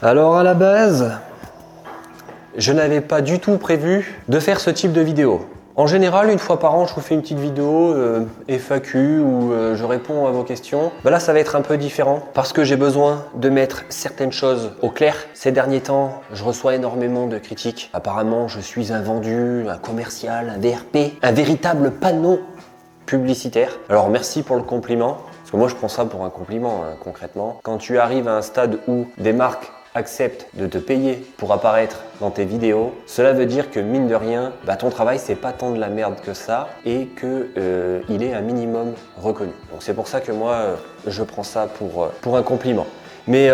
Alors à la base, je n'avais pas du tout prévu de faire ce type de vidéo. En général, une fois par an, je vous fais une petite vidéo FAQ où je réponds à vos questions. Ben là, ça va être un peu différent parce que j'ai besoin de mettre certaines choses au clair. Ces derniers temps, je reçois énormément de critiques. Apparemment, je suis un vendu, un commercial, un VRP, un véritable panneau publicitaire. Alors merci pour le compliment, parce que moi je prends ça pour un compliment concrètement. Quand tu arrives à un stade où des marques acceptent de te payer pour apparaître dans tes vidéos, cela veut dire que mine de rien, ton travail c'est pas tant de la merde que ça et que il est un minimum reconnu. Donc c'est pour ça que moi je prends ça pour un compliment. Mais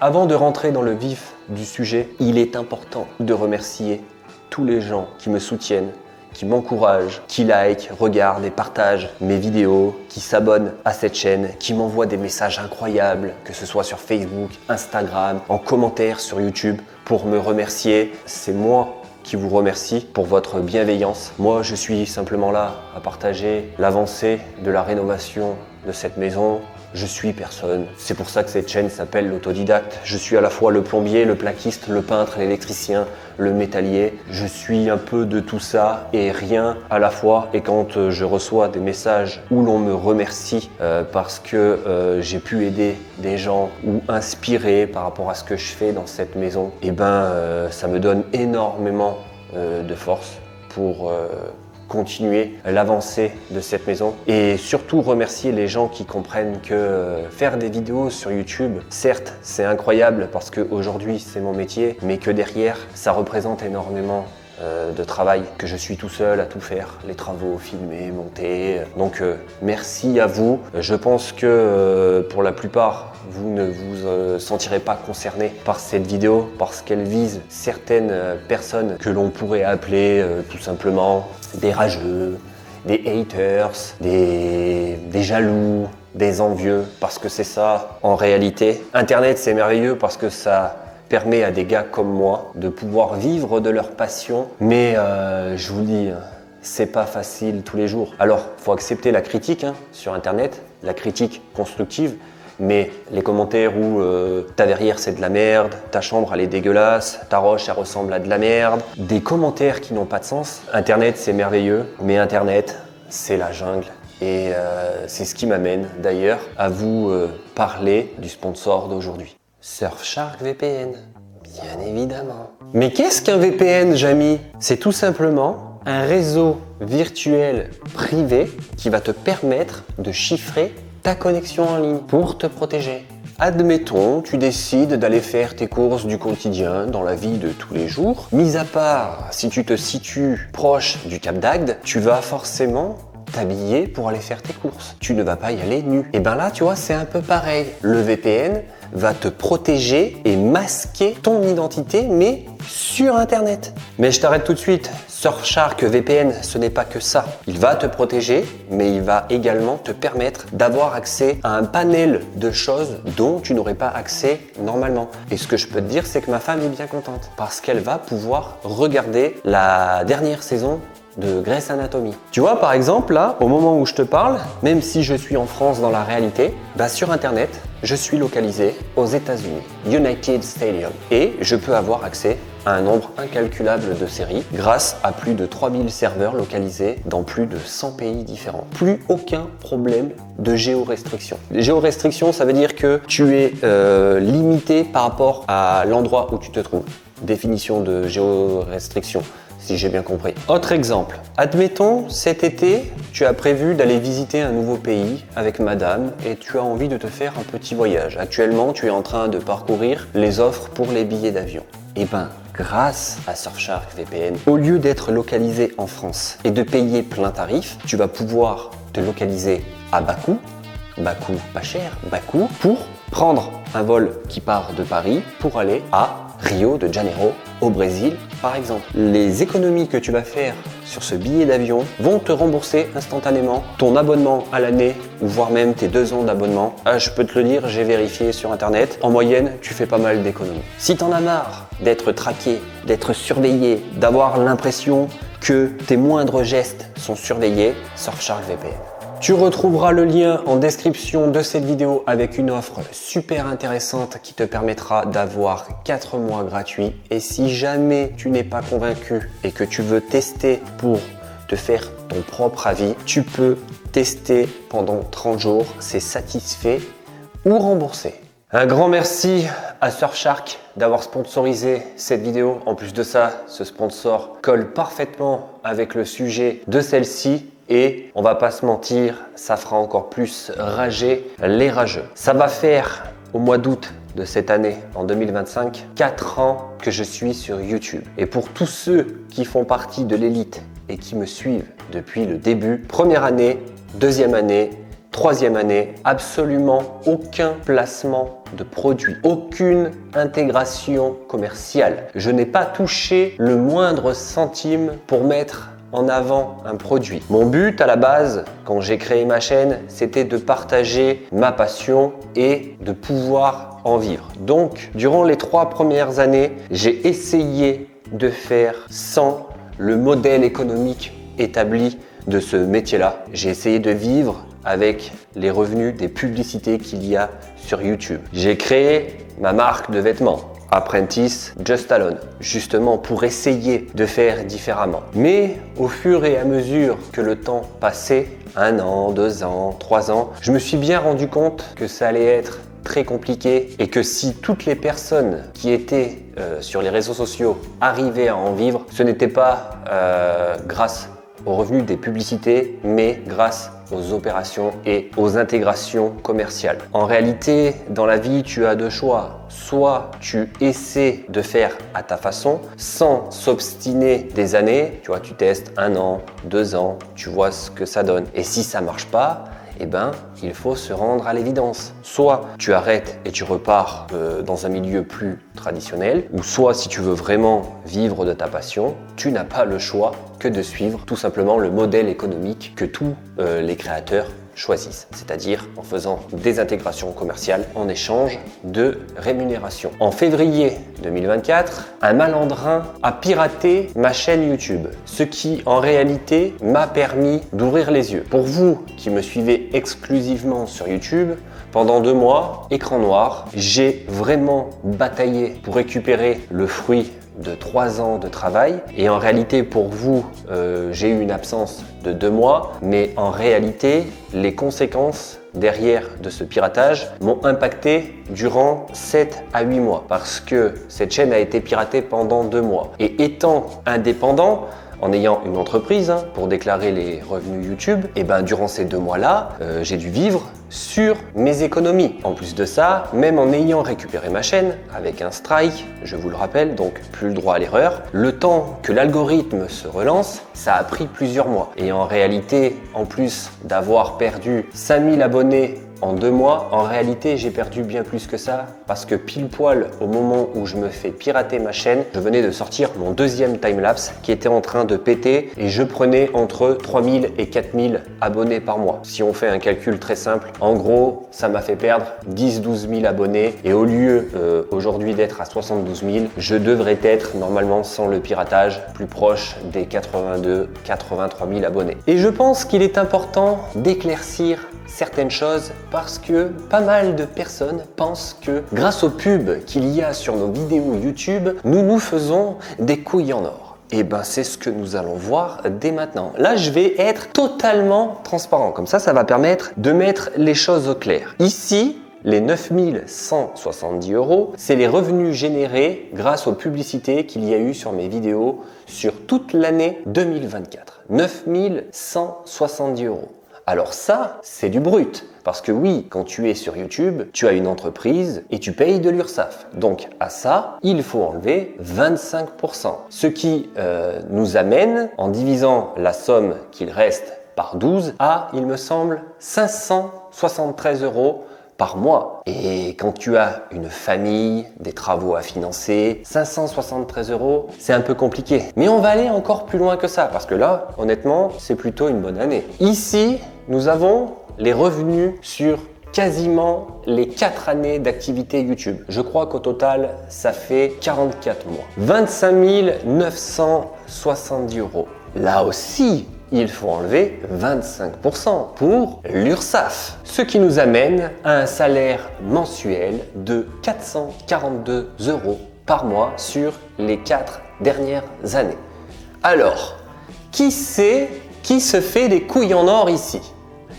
avant de rentrer dans le vif du sujet, il est important de remercier tous les gens qui me soutiennent, qui m'encouragent, qui like, regardent et partagent mes vidéos, qui s'abonnent à cette chaîne, qui m'envoient des messages incroyables, que ce soit sur Facebook, Instagram, en commentaire sur YouTube, pour me remercier. C'est moi qui vous remercie pour votre bienveillance. Moi, je suis simplement là à partager l'avancée de la rénovation de cette maison. Je suis personne. C'est pour ça que cette chaîne s'appelle l'autodidacte. Je suis à la fois le plombier, le plaquiste, le peintre, l'électricien, le métallier. Je suis un peu de tout ça et rien à la fois. Et quand je reçois des messages où l'on me remercie parce que j'ai pu aider des gens ou inspirer par rapport à ce que je fais dans cette maison, ça me donne énormément de force pour continuer l'avancée de cette maison et surtout remercier les gens qui comprennent que faire des vidéos sur YouTube, certes c'est incroyable parce qu'aujourd'hui c'est mon métier, mais que derrière ça représente énormément de travail, que je suis tout seul à tout faire, les travaux, filmer, monter. Donc merci à vous. Je pense que pour la plupart vous ne vous sentirez pas concerné par cette vidéo parce qu'elle vise certaines personnes que l'on pourrait appeler tout simplement des rageux, des haters, des jaloux, des envieux, parce que c'est ça en réalité. Internet c'est merveilleux parce que ça permet à des gars comme moi de pouvoir vivre de leur passion, mais je vous le dis, c'est pas facile tous les jours. Alors, faut accepter la critique sur Internet, la critique constructive, mais les commentaires où ta verrière c'est de la merde, ta chambre elle est dégueulasse, ta roche elle ressemble à de la merde, des commentaires qui n'ont pas de sens. Internet c'est merveilleux, mais Internet c'est la jungle. Et c'est ce qui m'amène d'ailleurs à vous parler du sponsor d'aujourd'hui. Surfshark VPN, bien évidemment. Mais qu'est-ce qu'un VPN, Jamy? C'est tout simplement un réseau virtuel privé qui va te permettre de chiffrer ta connexion en ligne pour te protéger. Admettons, tu décides d'aller faire tes courses du quotidien dans la vie de tous les jours. Mis à part, si tu te situes proche du Cap d'Agde, tu vas forcément t'habiller pour aller faire tes courses. Tu ne vas pas y aller nu. Et là, tu vois, c'est un peu pareil. Le VPN va te protéger et masquer ton identité, mais sur Internet. Mais je t'arrête tout de suite. Surfshark VPN, ce n'est pas que ça. Il va te protéger, mais il va également te permettre d'avoir accès à un panel de choses dont tu n'aurais pas accès normalement. Et ce que je peux te dire, c'est que ma femme est bien contente parce qu'elle va pouvoir regarder la dernière saison de Grey's Anatomy. Tu vois, par exemple, là, au moment où je te parle, même si je suis en France dans la réalité, sur Internet, je suis localisé aux États-Unis, United Stadium, et je peux avoir accès à un nombre incalculable de séries grâce à plus de 3000 serveurs localisés dans plus de 100 pays différents. Plus aucun problème de géorestriction. Géorestriction, ça veut dire que tu es limité par rapport à l'endroit où tu te trouves. Définition de géorestriction, si j'ai bien compris. Autre exemple, admettons cet été, tu as prévu d'aller visiter un nouveau pays avec madame et tu as envie de te faire un petit voyage. Actuellement, tu es en train de parcourir les offres pour les billets d'avion. Grâce à Surfshark VPN, au lieu d'être localisé en France et de payer plein tarif, tu vas pouvoir te localiser à bas coût pas cher, bas coût, pour prendre un vol qui part de Paris pour aller à Rio de Janeiro au Brésil par exemple. Les économies que tu vas faire sur ce billet d'avion vont te rembourser instantanément ton abonnement à l'année ou voire même tes 2 ans d'abonnement. Je peux te le dire, j'ai vérifié sur internet, en moyenne tu fais pas mal d'économies. Si t'en as marre d'être traqué, d'être surveillé, d'avoir l'impression que tes moindres gestes sont surveillés, Surfshark VPN. Tu retrouveras le lien en description de cette vidéo avec une offre super intéressante qui te permettra d'avoir 4 mois gratuits. Et si jamais tu n'es pas convaincu et que tu veux tester pour te faire ton propre avis, tu peux tester pendant 30 jours, c'est satisfait ou remboursé. Un grand merci à Surfshark d'avoir sponsorisé cette vidéo. En plus de ça, ce sponsor colle parfaitement avec le sujet de celle-ci. Et on va pas se mentir, ça fera encore plus rager les rageux. Ça va faire au mois d'août de cette année, en 2025, 4 ans que je suis sur YouTube. Et pour tous ceux qui font partie de l'élite et qui me suivent depuis le début, première année, deuxième année, troisième année, absolument aucun placement de produit, aucune intégration commerciale. Je n'ai pas touché le moindre centime pour mettre en avant un produit. Mon but à la base, quand j'ai créé ma chaîne, c'était de partager ma passion et de pouvoir en vivre. Donc, durant les 3 premières années, j'ai essayé de faire sans le modèle économique établi de ce métier-là. J'ai essayé de vivre avec les revenus des publicités qu'il y a sur YouTube. J'ai créé ma marque de vêtements, Apprentice Just Alone, justement pour essayer de faire différemment. Mais au fur et à mesure que le temps passait, 1 an, 2 ans, 3 ans, je me suis bien rendu compte que ça allait être très compliqué et que si toutes les personnes qui étaient sur les réseaux sociaux arrivaient à en vivre, ce n'était pas grâce aux revenus des publicités, mais grâce aux opérations et aux intégrations commerciales. En réalité, dans la vie, tu as 2 choix. Soit tu essaies de faire à ta façon, sans s'obstiner des années. Tu vois, tu testes 1 an, 2 ans, tu vois ce que ça donne. Et si ça marche pas, eh ben, il faut se rendre à l'évidence. Soit tu arrêtes et tu repars dans un milieu plus traditionnel, ou soit si tu veux vraiment vivre de ta passion, tu n'as pas le choix que de suivre tout simplement le modèle économique que tous les créateurs choisissent, c'est-à-dire en faisant des intégrations commerciales en échange de rémunération. En février 2024, un malandrin a piraté ma chaîne YouTube, ce qui en réalité m'a permis d'ouvrir les yeux. Pour vous qui me suivez exclusivement sur YouTube, pendant 2 mois, écran noir, j'ai vraiment bataillé pour récupérer le fruit de 3 ans de travail. Et en réalité, pour vous, j'ai eu une absence de 2 mois, mais en réalité, les conséquences derrière de ce piratage m'ont impacté durant 7 à 8 mois parce que cette chaîne a été piratée pendant 2 mois. Et étant indépendant, en ayant une entreprise pour déclarer les revenus YouTube, et ben durant ces 2 mois-là, j'ai dû vivre sur mes économies. En plus de ça, même en ayant récupéré ma chaîne avec un strike, je vous le rappelle, donc plus le droit à l'erreur, le temps que l'algorithme se relance, ça a pris plusieurs mois. Et en réalité, en plus d'avoir perdu 5000 abonnés en 2 mois, en réalité, j'ai perdu bien plus que ça parce que pile poil au moment où je me fais pirater ma chaîne, je venais de sortir mon 2e timelapse qui était en train de péter et je prenais entre 3000 et 4000 abonnés par mois. Si on fait un calcul très simple, en gros, ça m'a fait perdre 10-12 000 abonnés et au lieu aujourd'hui d'être à 72 000, je devrais être normalement sans le piratage plus proche des 82-83 000 abonnés. Et je pense qu'il est important d'éclaircir certaines choses parce que pas mal de personnes pensent que grâce aux pubs qu'il y a sur nos vidéos YouTube, nous nous faisons des couilles en or. Et ben c'est ce que nous allons voir dès maintenant. Là, je vais être totalement transparent. Comme ça va permettre de mettre les choses au clair. Ici, les 9170 €, c'est les revenus générés grâce aux publicités qu'il y a eu sur mes vidéos sur toute l'année 2024. 9170 €. Alors ça, c'est du brut. Parce que oui, quand tu es sur YouTube, tu as une entreprise et tu payes de l'URSSAF. Donc à ça, il faut enlever 25%. Ce qui nous amène, en divisant la somme qu'il reste par 12, à, il me semble, 573 € par mois. Et quand tu as une famille, des travaux à financer, 573 €, c'est un peu compliqué. Mais on va aller encore plus loin que ça, parce que là, honnêtement, c'est plutôt une bonne année. Ici, nous avons les revenus sur quasiment les 4 années d'activité YouTube. Je crois qu'au total, ça fait 44 mois. 25 970 €. Là aussi, il faut enlever 25% pour l'URSSAF. Ce qui nous amène à un salaire mensuel de 442 € par mois sur les 4 dernières années. Alors, qui se fait des couilles en or ici?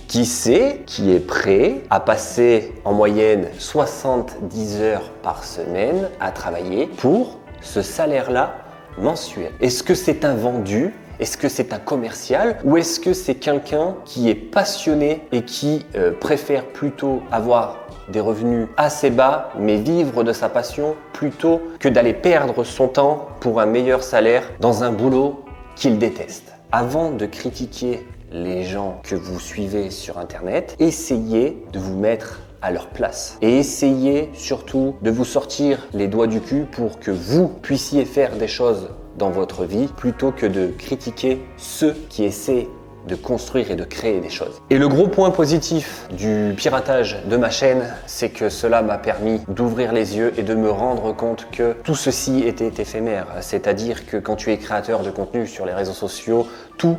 Qui est prêt à passer en moyenne 70 heures par semaine à travailler pour ce salaire-là mensuel? Est-ce que c'est un vendu? Est-ce que c'est un commercial? Ou est-ce que c'est quelqu'un qui est passionné et qui préfère plutôt avoir des revenus assez bas, mais vivre de sa passion plutôt que d'aller perdre son temps pour un meilleur salaire dans un boulot qu'il déteste? Avant de critiquer les gens que vous suivez sur Internet, essayez de vous mettre à leur place. Et essayez surtout de vous sortir les doigts du cul pour que vous puissiez faire des choses dans votre vie plutôt que de critiquer ceux qui essaient de construire et de créer des choses. Et le gros point positif du piratage de ma chaîne, c'est que cela m'a permis d'ouvrir les yeux et de me rendre compte que tout ceci était éphémère. C'est-à-dire que quand tu es créateur de contenu sur les réseaux sociaux, tout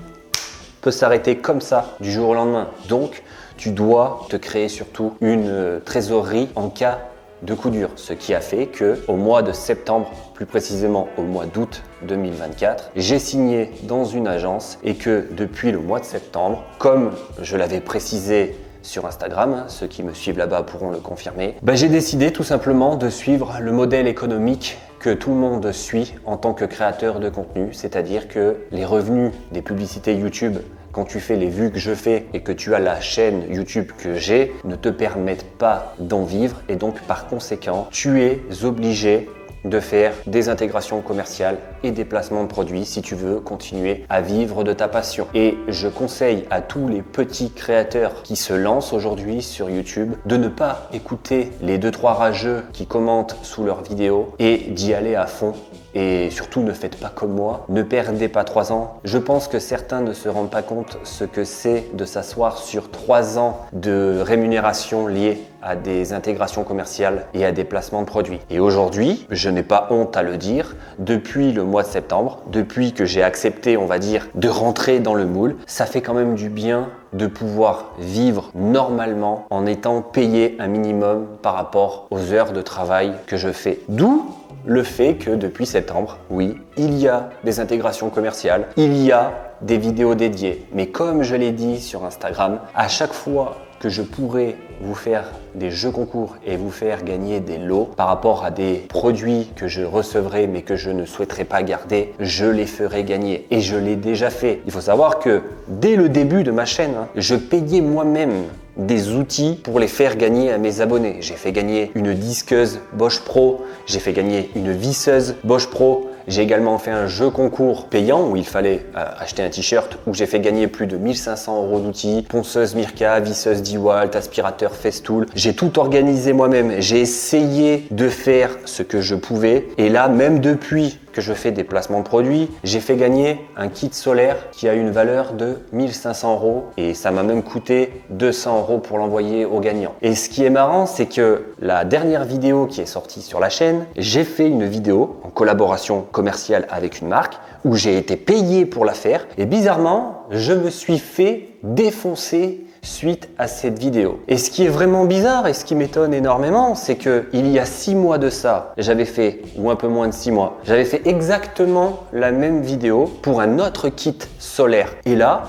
peut s'arrêter comme ça du jour au lendemain. Donc, tu dois te créer surtout une trésorerie en cas de coup dur. Ce qui a fait que au mois de septembre, plus précisément au mois d'août 2024, j'ai signé dans une agence et que depuis le mois de septembre, comme je l'avais précisé sur Instagram, ceux qui me suivent là-bas pourront le confirmer, j'ai décidé tout simplement de suivre le modèle économique que tout le monde suit en tant que créateur de contenu, c'est-à-dire que les revenus des publicités YouTube, quand tu fais les vues que je fais et que tu as la chaîne YouTube que j'ai, ne te permettent pas d'en vivre et donc par conséquent, tu es obligé de faire des intégrations commerciales et des placements de produits si tu veux continuer à vivre de ta passion. Et je conseille à tous les petits créateurs qui se lancent aujourd'hui sur YouTube de ne pas écouter les 2-3 rageux qui commentent sous leurs vidéos et d'y aller à fond. Et surtout, ne faites pas comme moi, ne perdez pas 3 ans. Je pense que certains ne se rendent pas compte ce que c'est de s'asseoir sur 3 ans de rémunération liée à des intégrations commerciales et à des placements de produits. Et aujourd'hui, je n'ai pas honte à le dire, depuis le mois de septembre, depuis que j'ai accepté, on va dire, de rentrer dans le moule, ça fait quand même du bien de pouvoir vivre normalement en étant payé un minimum par rapport aux heures de travail que je fais. D'où le fait que depuis septembre, oui, il y a des intégrations commerciales, il y a des vidéos dédiées. Mais comme je l'ai dit sur Instagram, à chaque fois que je pourrai vous faire des jeux concours et vous faire gagner des lots par rapport à des produits que je recevrai mais que je ne souhaiterais pas garder, je les ferai gagner. Et je l'ai déjà fait. Il faut savoir que dès le début de ma chaîne, je payais moi-même des outils pour les faire gagner à mes abonnés. J'ai fait gagner une disqueuse Bosch Pro, j'ai fait gagner une visseuse Bosch Pro, j'ai également fait un jeu concours payant où il fallait acheter un t-shirt où j'ai fait gagner plus de 1500 € d'outils, ponceuse Mirka, visseuse DeWalt, aspirateur Festool. J'ai tout organisé moi-même, j'ai essayé de faire ce que je pouvais et là, même depuis que je fais des placements de produits, j'ai fait gagner un kit solaire qui a une valeur de 1500 € et ça m'a même coûté 200 € pour l'envoyer aux gagnants. Et ce qui est marrant, c'est que la dernière vidéo qui est sortie sur la chaîne, j'ai fait une vidéo en collaboration commerciale avec une marque où j'ai été payé pour la faire et bizarrement, je me suis fait défoncer suite à cette vidéo. Et ce qui est vraiment bizarre et ce qui m'étonne énormément, c'est que il y a 6 mois de ça, j'avais fait, ou un peu moins de 6 mois, j'avais fait exactement la même vidéo pour un autre kit solaire. Et là,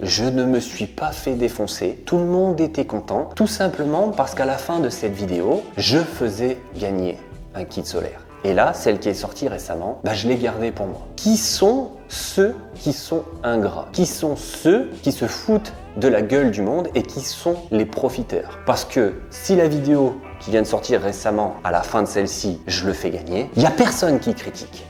je ne me suis pas fait défoncer. Tout le monde était content, tout simplement parce qu'à la fin de cette vidéo, je faisais gagner un kit solaire. Et là, celle qui est sortie récemment, je l'ai gardée pour moi. Qui sont ceux qui sont ingrats? Qui sont ceux qui se foutent de la gueule du monde et qui sont les profiteurs? Parce que si la vidéo qui vient de sortir récemment, à la fin de celle-ci, je le fais gagner, il n'y a personne qui critique.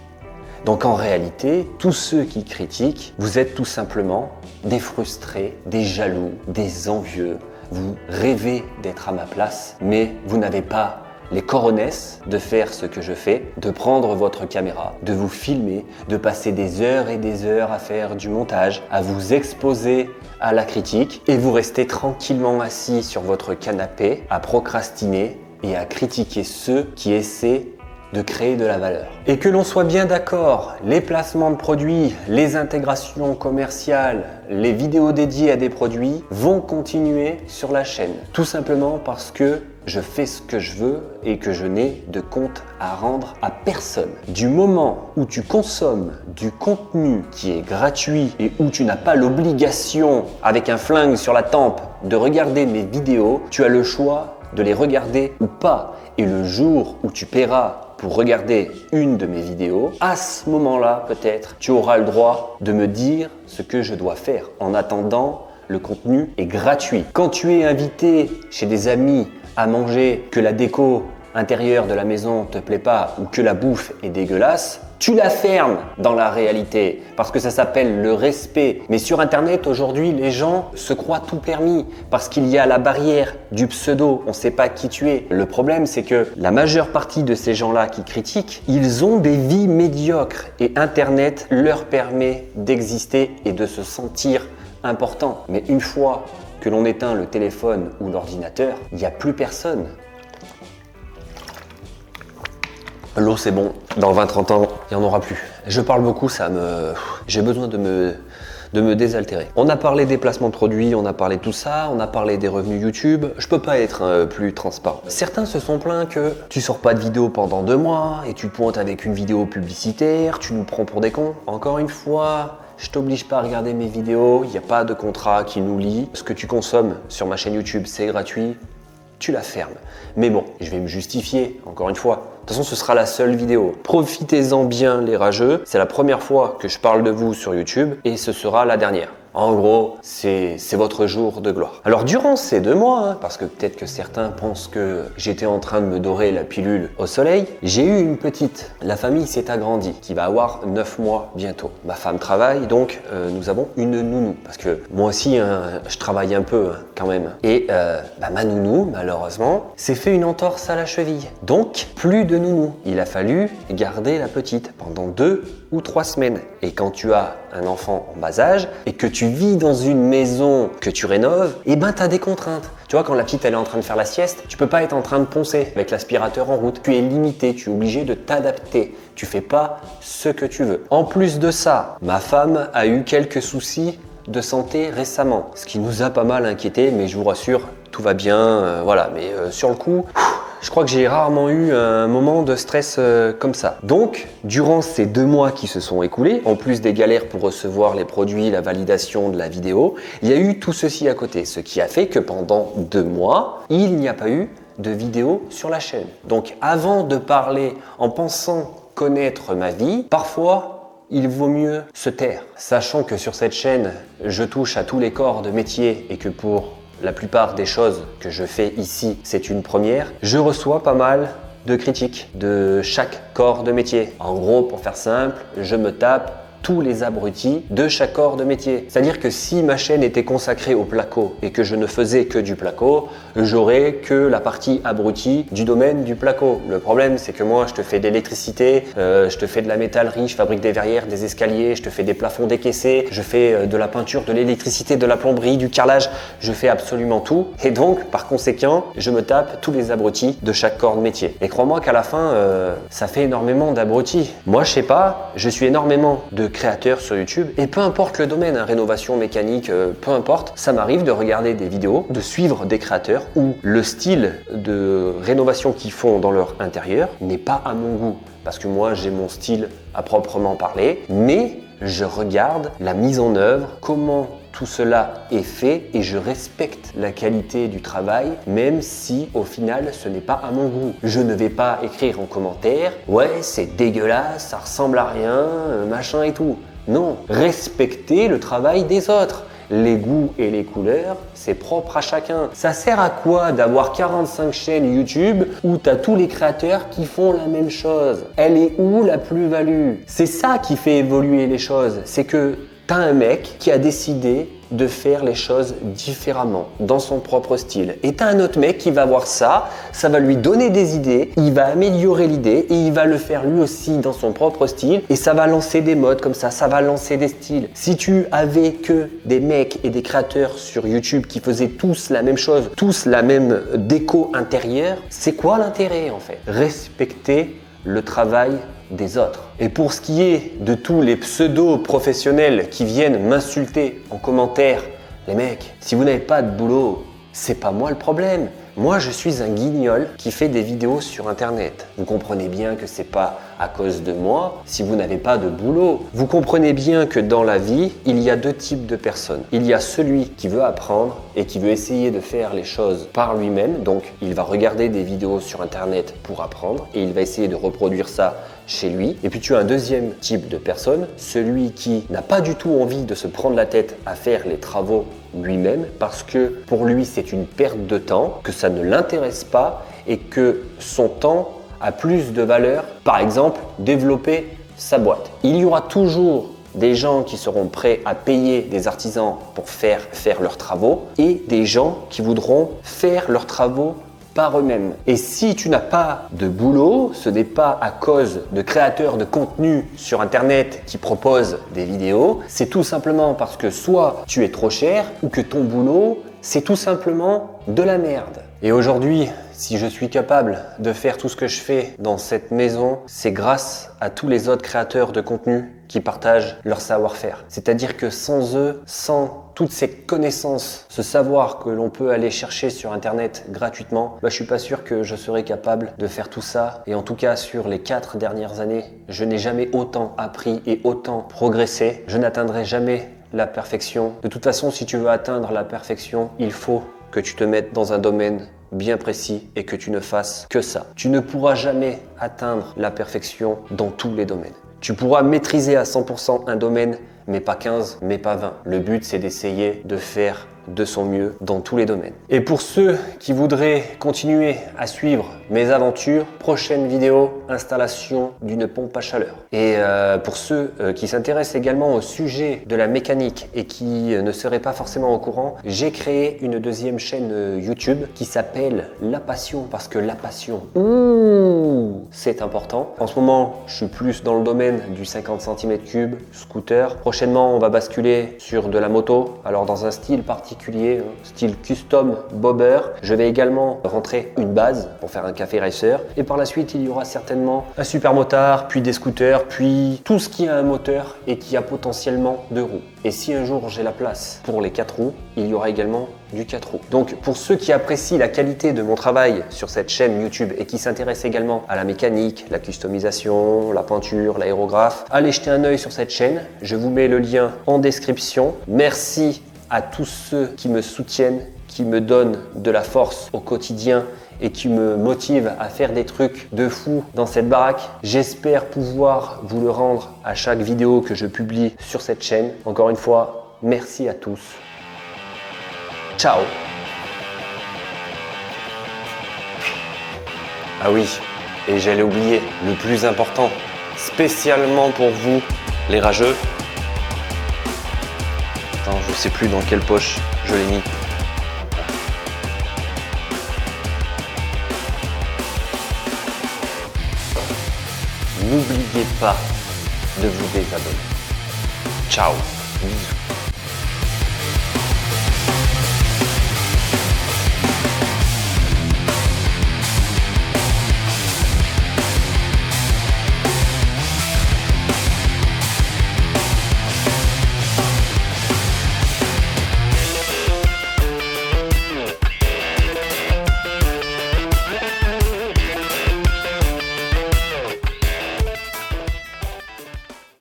Donc en réalité, tous ceux qui critiquent, vous êtes tout simplement des frustrés, des jaloux, des envieux. Vous rêvez d'être à ma place, mais vous n'avez pas les coronesses de faire ce que je fais, de prendre votre caméra, de vous filmer, de passer des heures et des heures à faire du montage, à vous exposer à la critique et vous restez tranquillement assis sur votre canapé à procrastiner et à critiquer ceux qui essaient de créer de la valeur. Et que l'on soit bien d'accord, les placements de produits, les intégrations commerciales, les vidéos dédiées à des produits vont continuer sur la chaîne. Tout simplement parce que je fais ce que je veux et que je n'ai de compte à rendre à personne. Du moment où tu consommes du contenu qui est gratuit et où tu n'as pas l'obligation, avec un flingue sur la tempe, de regarder mes vidéos, tu as le choix de les regarder ou pas. Et le jour où tu paieras pour regarder une de mes vidéos, à ce moment-là, peut-être, tu auras le droit de me dire ce que je dois faire. En attendant, le contenu est gratuit. Quand tu es invité chez des amis à manger, que la déco intérieure de la maison te plaît pas ou que la bouffe est dégueulasse, tu la fermes dans la réalité parce que ça s'appelle le respect. Mais sur Internet, aujourd'hui, les gens se croient tout permis parce qu'il y a la barrière du pseudo. On ne sait pas qui tu es. Le problème, c'est que la majeure partie de ces gens-là qui critiquent, ils ont des vies médiocres et Internet leur permet d'exister et de se sentir important. Mais une fois que l'on éteint le téléphone ou l'ordinateur, il n'y a plus personne. L'eau c'est bon, dans 20-30 ans, il n'y en aura plus. Je parle beaucoup, j'ai besoin de me désaltérer. On a parlé des placements de produits, on a parlé de tout ça, on a parlé des revenus YouTube. Je peux pas être plus transparent. Certains se sont plaints que tu sors pas de vidéo pendant 2 mois et tu te pointes avec une vidéo publicitaire, tu nous prends pour des cons. Encore une fois, je t'oblige pas à regarder mes vidéos, il n'y a pas de contrat qui nous lie. Ce que tu consommes sur ma chaîne YouTube, c'est gratuit, tu la fermes. Mais bon, je vais me justifier, encore une fois. De toute façon, ce sera la seule vidéo. Profitez-en bien les rageux. C'est la première fois que je parle de vous sur YouTube et ce sera la dernière. En gros, c'est votre jour de gloire. Alors durant ces 2 mois, parce que peut-être que certains pensent que j'étais en train de me dorer la pilule au soleil, j'ai eu une petite. La famille s'est agrandie, qui va avoir 9 mois bientôt. Ma femme travaille, donc nous avons une nounou. Parce que moi aussi, je travaille un peu quand même. Et ma nounou, malheureusement, s'est fait une entorse à la cheville. Donc, plus de nounou. Il a fallu garder la petite pendant 2 ou 3 semaines. Et quand tu as un enfant en bas âge et que tu vis dans une maison que tu rénoves, eh ben tu as des contraintes. Tu vois, quand la petite elle est en train de faire la sieste, tu peux pas être en train de poncer avec l'aspirateur en route. Tu es limité, tu es obligé de t'adapter. Tu fais pas ce que tu veux. En plus de ça, ma femme a eu quelques soucis de santé récemment, ce qui nous a pas mal inquiété, mais je vous rassure, tout va bien, voilà. Mais sur le coup, je crois que j'ai rarement eu un moment de stress comme ça. Donc, durant ces 2 mois qui se sont écoulés, en plus des galères pour recevoir les produits, la validation de la vidéo, il y a eu tout ceci à côté, ce qui a fait que pendant 2 mois, il n'y a pas eu de vidéo sur la chaîne. Donc, avant de parler en pensant connaître ma vie, parfois, il vaut mieux se taire. Sachant que sur cette chaîne, je touche à tous les corps de métier et que pour la plupart des choses que je fais ici, c'est une première, je reçois pas mal de critiques de chaque corps de métier. En gros, pour faire simple, je me tape tous les abrutis de chaque corps de métier. C'est-à-dire que si ma chaîne était consacrée au placo et que je ne faisais que du placo, j'aurais que la partie abruti du domaine du placo. Le problème, c'est que moi, je te fais de l'électricité, je te fais de la métallerie, je fabrique des verrières, des escaliers, je te fais des plafonds décaissés, je fais de la peinture, de l'électricité, de la plomberie, du carrelage, je fais absolument tout. Et donc, par conséquent, je me tape tous les abrutis de chaque corps de métier. Et crois-moi qu'à la fin, ça fait énormément d'abrutis. Moi, je sais pas, je suis énormément de créateurs sur YouTube et peu importe le domaine, rénovation mécanique, peu importe, ça m'arrive de regarder des vidéos, de suivre des créateurs où le style de rénovation qu'ils font dans leur intérieur n'est pas à mon goût parce que moi j'ai mon style à proprement parler, mais je regarde la mise en œuvre, comment tout cela est fait et je respecte la qualité du travail même si au final ce n'est pas à mon goût. Je ne vais pas écrire en commentaire « ouais c'est dégueulasse, ça ressemble à rien, machin et tout ». Non, respectez le travail des autres. Les goûts et les couleurs, c'est propre à chacun. Ça sert à quoi d'avoir 45 chaînes YouTube où tu as tous les créateurs qui font la même chose? Elle est où la plus-value? C'est ça qui fait évoluer les choses. C'est que tu as un mec qui a décidé de faire les choses différemment, dans son propre style. Et tu as un autre mec qui va voir ça, ça va lui donner des idées, il va améliorer l'idée et il va le faire lui aussi dans son propre style et ça va lancer des modes comme ça va lancer des styles. Si tu avais que des mecs et des créateurs sur YouTube qui faisaient tous la même chose, tous la même déco intérieure, c'est quoi l'intérêt en fait? Respecter le travail des autres. Et pour ce qui est de tous les pseudo-professionnels qui viennent m'insulter en commentaire, les mecs, si vous n'avez pas de boulot, c'est pas moi le problème. Moi, je suis un guignol qui fait des vidéos sur Internet. Vous comprenez bien que c'est pas à cause de moi si vous n'avez pas de boulot. Vous comprenez bien que dans la vie, il y a deux types de personnes. Il y a celui qui veut apprendre et qui veut essayer de faire les choses par lui-même. Donc, il va regarder des vidéos sur Internet pour apprendre et il va essayer de reproduire ça chez lui. Et puis tu as un deuxième type de personne, celui qui n'a pas du tout envie de se prendre la tête à faire les travaux lui-même parce que pour lui c'est une perte de temps, que ça ne l'intéresse pas et que son temps a plus de valeur. Par exemple, développer sa boîte. Il y aura toujours des gens qui seront prêts à payer des artisans pour faire leurs travaux et des gens qui voudront faire leurs travaux par eux-mêmes. Et si tu n'as pas de boulot, ce n'est pas à cause de créateurs de contenu sur Internet qui proposent des vidéos, c'est tout simplement parce que soit tu es trop cher ou que ton boulot, c'est tout simplement de la merde. Et aujourd'hui, si je suis capable de faire tout ce que je fais dans cette maison, c'est grâce à tous les autres créateurs de contenu qui partagent leur savoir-faire. C'est-à-dire que sans eux, sans toutes ces connaissances, ce savoir que l'on peut aller chercher sur Internet gratuitement, je suis pas sûr que je serais capable de faire tout ça. Et en tout cas, sur les 4 dernières années, je n'ai jamais autant appris et autant progressé. Je n'atteindrai jamais la perfection. De toute façon, si tu veux atteindre la perfection, il faut que tu te mettes dans un domaine bien précis et que tu ne fasses que ça. Tu ne pourras jamais atteindre la perfection dans tous les domaines. Tu pourras maîtriser à 100% un domaine, mais pas 15, mais pas 20. Le but, c'est d'essayer de faire de son mieux dans tous les domaines. Et pour ceux qui voudraient continuer à suivre mes aventures, prochaine vidéo, installation d'une pompe à chaleur. Et pour ceux qui s'intéressent également au sujet de la mécanique et qui ne seraient pas forcément au courant, j'ai créé une deuxième chaîne YouTube qui s'appelle La Passion, parce que la passion, c'est important. En ce moment, je suis plus dans le domaine du 50 cm3, scooter. Prochainement, on va basculer sur de la moto, alors dans un style particulier, style custom bobber. Je vais également rentrer une base pour faire un café racer et par la suite il y aura certainement un super motard, puis des scooters, puis tout ce qui a un moteur et qui a potentiellement 2 roues. Et si un jour j'ai la place pour les 4 roues, il y aura également du 4 roues. Donc pour ceux qui apprécient la qualité de mon travail sur cette chaîne YouTube et qui s'intéressent également à la mécanique, la customisation, la peinture, l'aérographe, allez jeter un œil sur cette chaîne. Je vous mets le lien en description. Merci à tous ceux qui me soutiennent, qui me donnent de la force au quotidien et qui me motivent à faire des trucs de fou dans cette baraque. J'espère pouvoir vous le rendre à chaque vidéo que je publie sur cette chaîne. Encore une fois, merci à tous. Ciao. Ah oui, et j'allais oublier le plus important, spécialement pour vous, les rageux. Attends, je sais plus dans quelle poche je l'ai mis. N'oubliez pas de vous désabonner. Ciao, bisous.